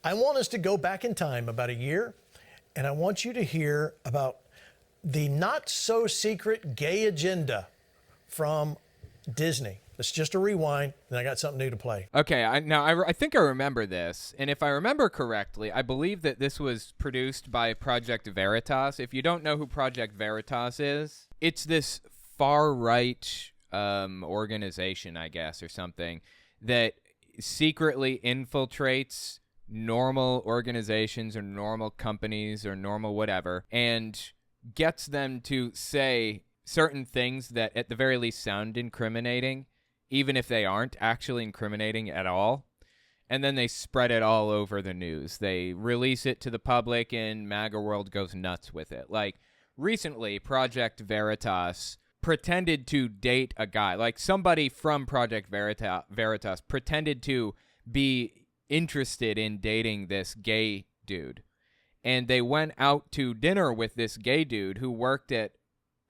I want us to go back in time about a year, and I want you to hear about the not-so-secret gay agenda from Disney. It's just a rewind, and I got something new to play. Okay, I think I remember this, and if I remember correctly, I believe that this was produced by Project Veritas. If you don't know who Project Veritas is, it's this far-right organization, I guess, or something, that secretly infiltrates normal organizations or normal companies or normal whatever, and gets them to say certain things that at the very least sound incriminating, even if they aren't actually incriminating at all. And then they spread it all over the news. They release it to the public, and MAGA world goes nuts with it. Like, recently, Project Veritas pretended to date a guy. Like, somebody from Project Veritas pretended to be interested in dating this gay dude. And they went out to dinner with this gay dude who worked at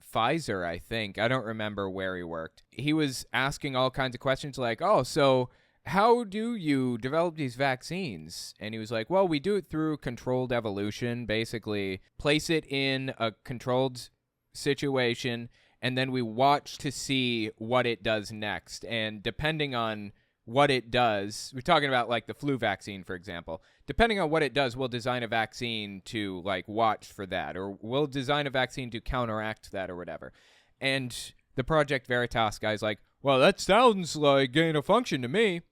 Pfizer, I think. I don't remember where he worked. He was asking all kinds of questions like, oh, so how do you develop these vaccines? And he was like, well, we do it through controlled evolution. Basically, place it in a controlled situation, and then we watch to see what it does next. And depending on what it does, we're talking about like the flu vaccine, for example. Depending on what it does, we'll design a vaccine to like watch for that, or we'll design a vaccine to counteract that or whatever. And the Project Veritas guy's like, well, that sounds like gain of function to me.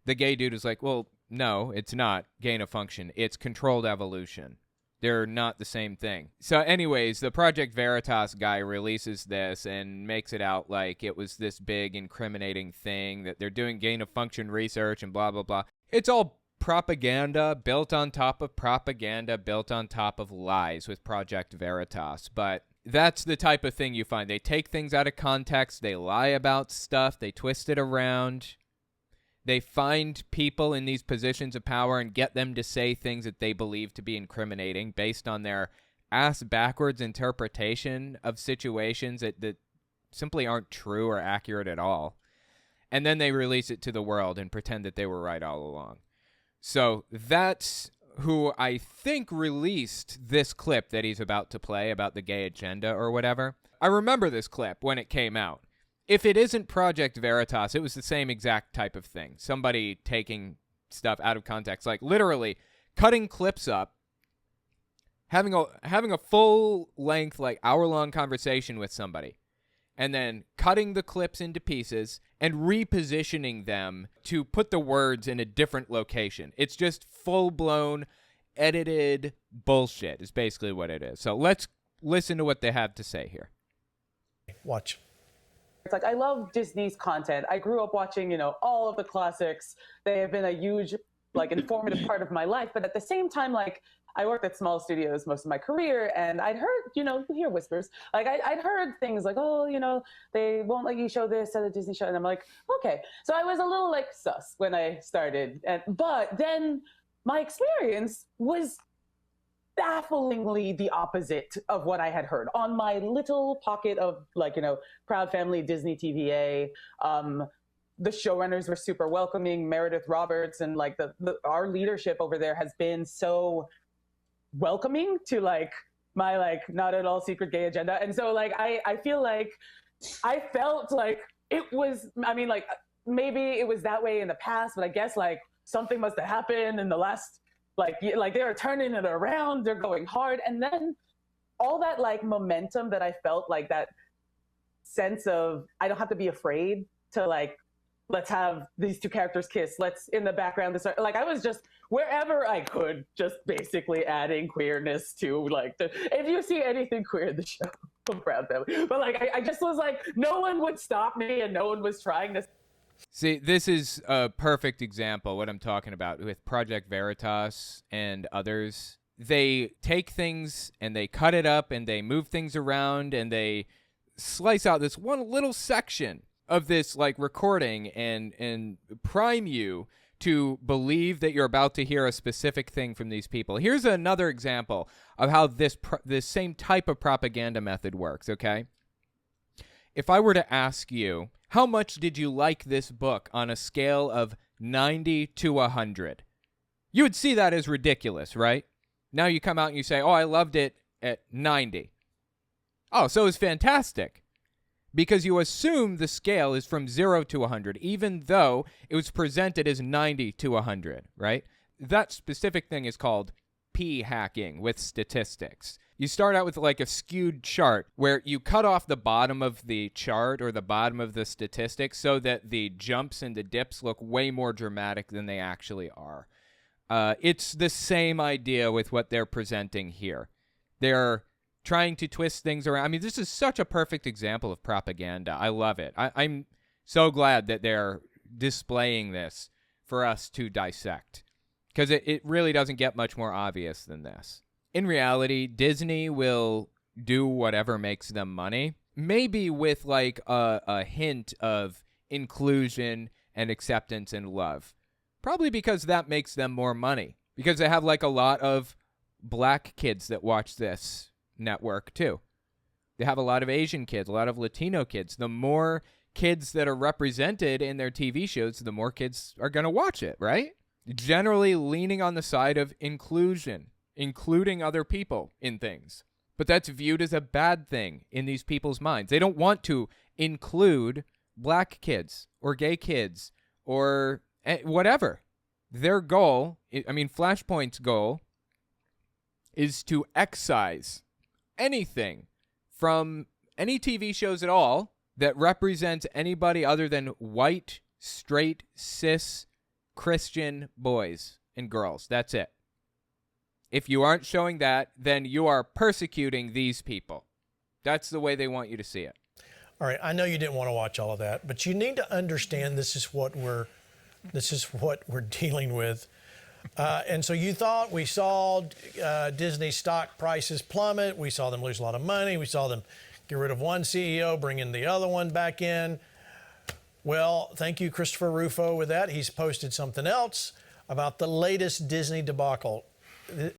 The gay dude is like, well, no, it's not gain of function. It's controlled evolution. They're not the same thing. So anyways, the Project Veritas guy releases this and makes it out like it was this big incriminating thing, that they're doing gain of function research and blah, blah, blah. It's all propaganda built on top of propaganda built on top of lies with Project Veritas. But that's the type of thing you find. They take things out of context. They lie about stuff. They twist it around. They find people in these positions of power and get them to say things that they believe to be incriminating based on their ass-backwards interpretation of situations that simply aren't true or accurate at all. And then they release it to the world and pretend that they were right all along. So that's who I think released this clip that he's about to play about the gay agenda or whatever. I remember this clip when it came out. If it isn't Project Veritas, it was the same exact type of thing. Somebody taking stuff out of context, like literally cutting clips up, having a full-length, like hour-long conversation with somebody, and then cutting the clips into pieces and repositioning them to put the words in a different location. It's just full-blown, edited bullshit is basically what it is. So let's listen to what they have to say here. Watch. It's like, I love Disney's content. I grew up watching, all of the classics. They have been a huge, informative part of my life. But at the same time, I worked at small studios most of my career, and I'd heard, you hear whispers. I'd heard things like, oh, they won't let you show this at a Disney show. And I'm like, okay. So I was a little sus when I started. But then my experience was bafflingly the opposite of what I had heard on my little pocket of Proud Family Disney TVA. The showrunners were super welcoming. Meredith Roberts and our leadership over there has been so welcoming to my not at all secret gay agenda. And so I feel like I felt like it was, maybe it was that way in the past, but I guess something must have happened in the last they're turning it around, they're going hard. And then all that momentum that I felt, that sense of, I don't have to be afraid to let's have these two characters kiss. Let's in the background, I was just wherever I could, just basically adding queerness to if you see anything queer in the show, I'm Proud Family. But I just was no one would stop me, and no one was trying to. See, this is a perfect example what I'm talking about with Project Veritas and others. They take things and they cut it up and they move things around and they slice out this one little section of this recording and prime you to believe that you're about to hear a specific thing from these people. Here's another example of how this same type of propaganda method works, okay? If I were to ask you, how much did you like this book on a scale of 90 to 100? You would see that as ridiculous, right? Now you come out and you say, oh, I loved it at 90. Oh, so it's fantastic. Because you assume the scale is from 0 to 100, even though it was presented as 90 to 100, right? That specific thing is called p-hacking with statistics. You start out with like a skewed chart where you cut off the bottom of the chart or the bottom of the statistics so that the jumps and the dips look way more dramatic than they actually are. It's the same idea with what they're presenting here. They're trying to twist things around. I mean, this is such a perfect example of propaganda. I love it. I'm so glad that they're displaying this for us to dissect, because it really doesn't get much more obvious than this. In reality, Disney will do whatever makes them money, maybe with like a hint of inclusion and acceptance and love. Probably because that makes them more money, because they have like a lot of black kids that watch this network too. They have a lot of Asian kids, a lot of Latino kids. The more kids that are represented in their TV shows, the more kids are going to watch it, right? Generally leaning on the side of inclusion, including other people in things. But that's viewed as a bad thing in these people's minds. They don't want to include black kids or gay kids or whatever. Their goal, I mean, Flashpoint's goal is to excise anything from any TV shows at all that represents anybody other than white, straight, cis, Christian boys and girls. That's it. If you aren't showing that, then you are persecuting these people. That's the way they want you to see it. All right, I know you didn't want to watch all of that, but you need to understand this is what we're dealing with. And so you thought we saw Disney stock prices plummet. We saw them lose a lot of money. We saw them get rid of one CEO, bring in the other one back in. Well, thank you, Christopher Rufo, with that. He's posted something else about the latest Disney debacle.